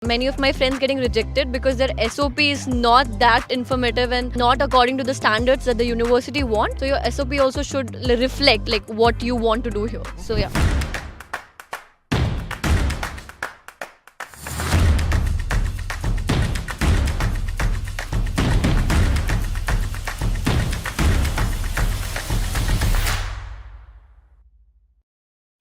Many of my friends getting rejected because their SOP is not that informative and not according to the standards that the university want. So your SOP also should reflect like what you want to do here. So yeah.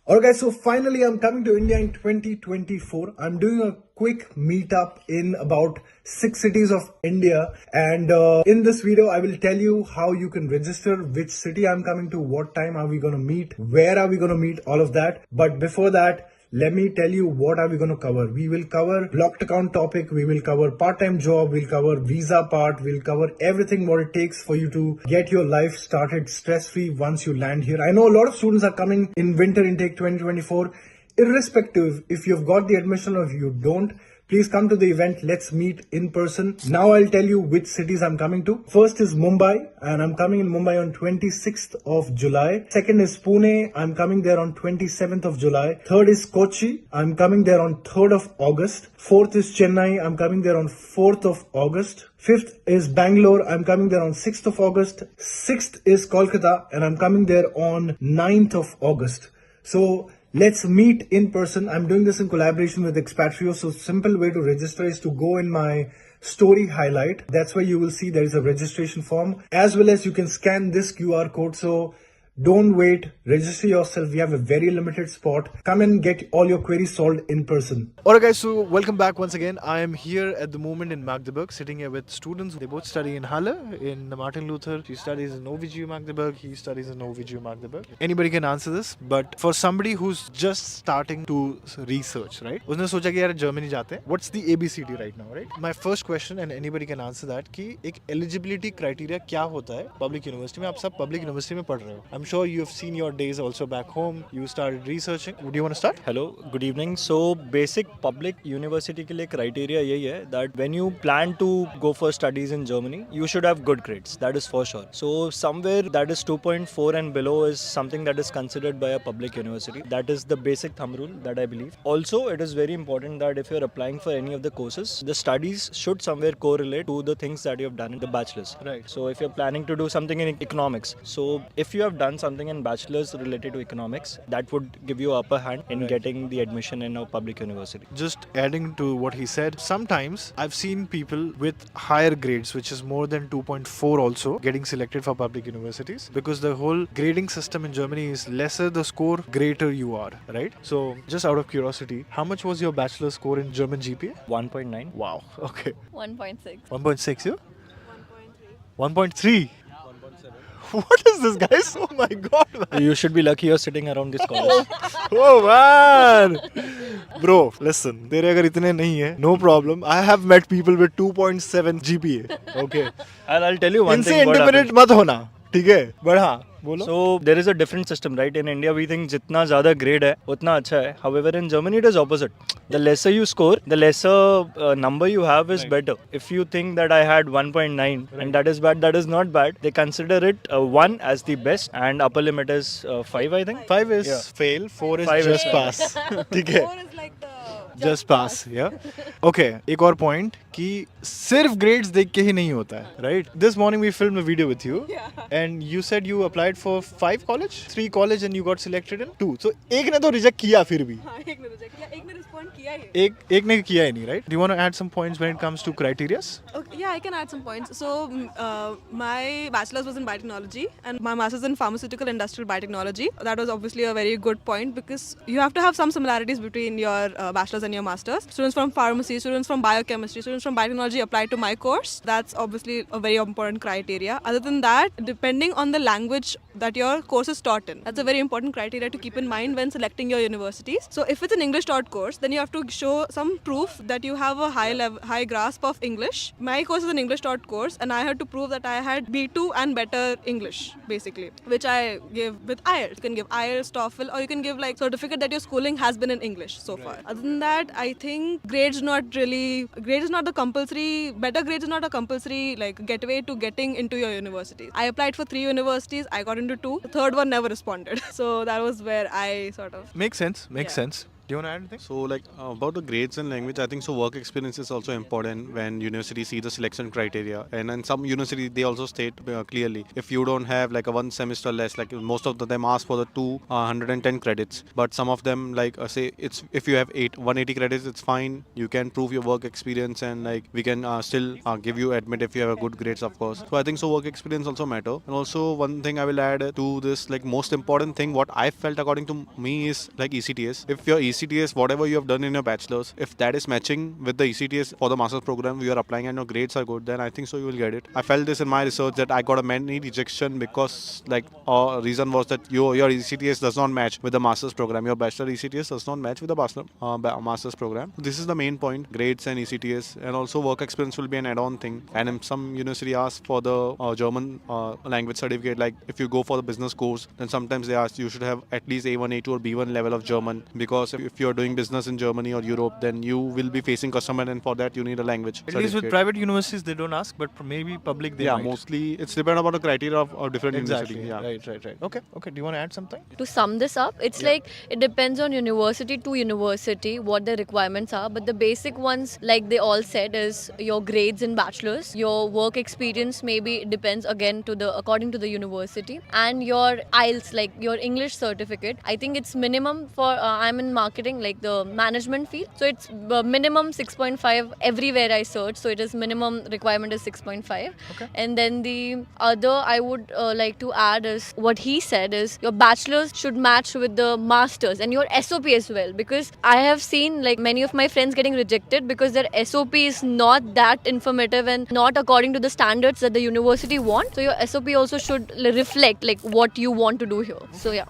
Alright guys, so finally I'm coming to India in 2024. I'm doing a quick meetup in about 6 cities of India, and in this video I will tell you how you can register, which city I'm coming to, what time are we gonna meet, where are we gonna meet, all of that. But before that, let me tell you what are we going to cover. We will cover blocked account topic, we will cover part-time job, we'll cover visa part, we'll cover everything what it takes for you to get your life started stress-free once you land here. I know a lot of students are coming in winter intake 2024. Irrespective if you've got the admission or if you don't, please come to the event. Let's meet in person. Now I'll tell you which cities I'm coming to. First is Mumbai, and I'm coming in Mumbai on 26th of July. Second is Pune. I'm coming there on 27th of July. Third is Kochi. I'm coming there on 3rd of August. Fourth is Chennai. I'm coming there on 4th of August. Fifth is Bangalore. I'm coming there on 6th of August. Sixth is Kolkata, and I'm coming there on 9th of August. So let's meet in person. I'm doing this in collaboration with Expatrio. So simple way to register is to go in my story highlight. That's where you will see there is a registration form, as well as you can scan this QR code. So don't wait, register yourself. We have a very limited spot. Come and get all your queries solved in person. Alright guys, so welcome back once again. I am here at the moment in Magdeburg, sitting here with students. They both study in Halle, in Martin Luther. She studies in OVGU Magdeburg, he studies in OVGU Magdeburg. Anybody can answer this, but for somebody who's just starting to research, right? उसने सोचा कि यार Germany जाते हैं. What's the ABCD right now, right? My first question, and anybody can answer that, कि एक eligibility criteria क्या होता है public university में? आप सब public university में पढ़ रहे हो. I'm sure you have seen your days also back home. You started researching. Would you want to start? Hello, good evening. So basic public university के लिए criteria यही है that when you plan to go for studies in Germany, you should have good grades. That is for sure. So somewhere that is 2.4 and below is something that is considered by a public university. That is the basic thumb rule that I believe. Also, it is very important that if you are applying for any of the courses, the studies should somewhere correlate to the things that you have done in the bachelor's. Right. So if you're planning to do something in economics, so if you have done something in bachelor's related to economics, that would give you upper hand in getting the admission in a public university. Just adding to what he said, sometimes I've seen people with higher grades, which is more than 2.4 also, getting selected for public universities, because the whole grading system in Germany is lesser the score, greater you are, right? So just out of curiosity, how much was your bachelor score in German GPA? 1.9. Wow, okay. 1.6. 1.6, you? 1.3. What is this, guys? Oh my god, man. You should be lucky you're sitting around this college. Oh man. Bro, listen. तेरे अगर इतने नहीं है, no problem. I have met people with 2.7 GPA. Okay. I'll tell you one इनसे thing. independent मत होना, ठीक है? But हाँ, बोलो. So there is a different system, right? In India, we think जितना ज़्यादा grade है, उतना अच्छा है. However, in Germany, it is opposite. The lesser you score, the lesser number you have is better. If you think that I had 1.9 and that is bad, that is not bad. They consider it 1 as the best, and upper limit is 5, I think. 5 is fail, 4 is 5 is just fail. pass. ठीक है? 4 is like the Just pass, yeah. Okay, एक और point कि सिर्फ grades देख के ही नहीं होता है, right? This morning we filmed a video with you, and you said you applied for 5 college, 3 college, and you got selected in 2. So एक ने तो reject किया फिर भी. हाँ, एक ने reject किया, एक ने respond किया ही. एक ने किया ही नहीं, right? Do you want to add some points when it comes to criterias? Okay, yeah, I can add some points. So, my bachelor's was in biotechnology and my master's in pharmaceutical industrial biotechnology. That was obviously a very good point because you have to have some similarities between your bachelor's and your master's. Students from pharmacy, students from biochemistry, students from biotechnology apply to my course. That's obviously a very important criteria. Other than that, depending on the language that your course is taught in, that's a very important criteria to keep in mind when selecting your universities. So, if it's an English taught course, then you have to show some proof that you have a high grasp of English. My course is an English taught course, and I had to prove that I had B2 and better English, basically, which I gave with IELTS. You can give IELTS, TOEFL, or you can give like certificate that your schooling has been in English so far. Other than that, I think grades is not the compulsory, better grades is not a compulsory like gateway to getting into your universities. I applied for 3 universities, I got into 2. The third one never responded. So that was where I sort of... Makes sense. Do you want to add anything? So, like about the grades and language, I think so. Work experience is also important when universities see the selection criteria, and in some universities they also state clearly if you don't have like a one semester less, like most of them ask for the 210 credits, but some of them like say it's if you have 180 credits, it's fine. You can prove your work experience, and like we can still give you admit if you have a good grades, of course. So I think so. Work experience also matter, and also one thing I will add to this, like most important thing, what I felt according to me is like ECTS. If your ECTS, whatever you have done in your bachelor's, if that is matching with the ECTS for the master's program you are applying and your grades are good, then I think so you will get it. I felt this in my research that I got a many rejection because like reason was that your ECTS does not match with the master's program. Your bachelor ECTS does not match with the master's program. This is the main point: grades and ECTS, and also work experience will be an add-on thing. And if some university asks for the German language certificate, like if you go for the business course, then sometimes they ask you should have at least A1, A2 or B1 level of German, because if you're doing business in Germany or Europe, then you will be facing customer, and for that you need a language At least with private universities they don't ask, but maybe public they yeah, might. mostly it's depend about the criteria of different Exactly. university. Yeah. Right. Okay. Do you want to add something? To sum this up, it's like it depends on university to university what the requirements are, but the basic ones, like they all said, is your grades in bachelor's, your work experience maybe it depends again to the according to the university, and your IELTS, like your English certificate. I think it's minimum for I'm in marketing, like the management field, so it's minimum 6.5 everywhere I search. So it is minimum requirement is 6.5. Okay. And then the other I would like to add is what he said is your bachelor's should match with the master's and your SOP as well, because I have seen like many of my friends getting rejected because their SOP is not that informative and not according to the standards that the university want. So your SOP also should reflect like what you want to do here. So yeah.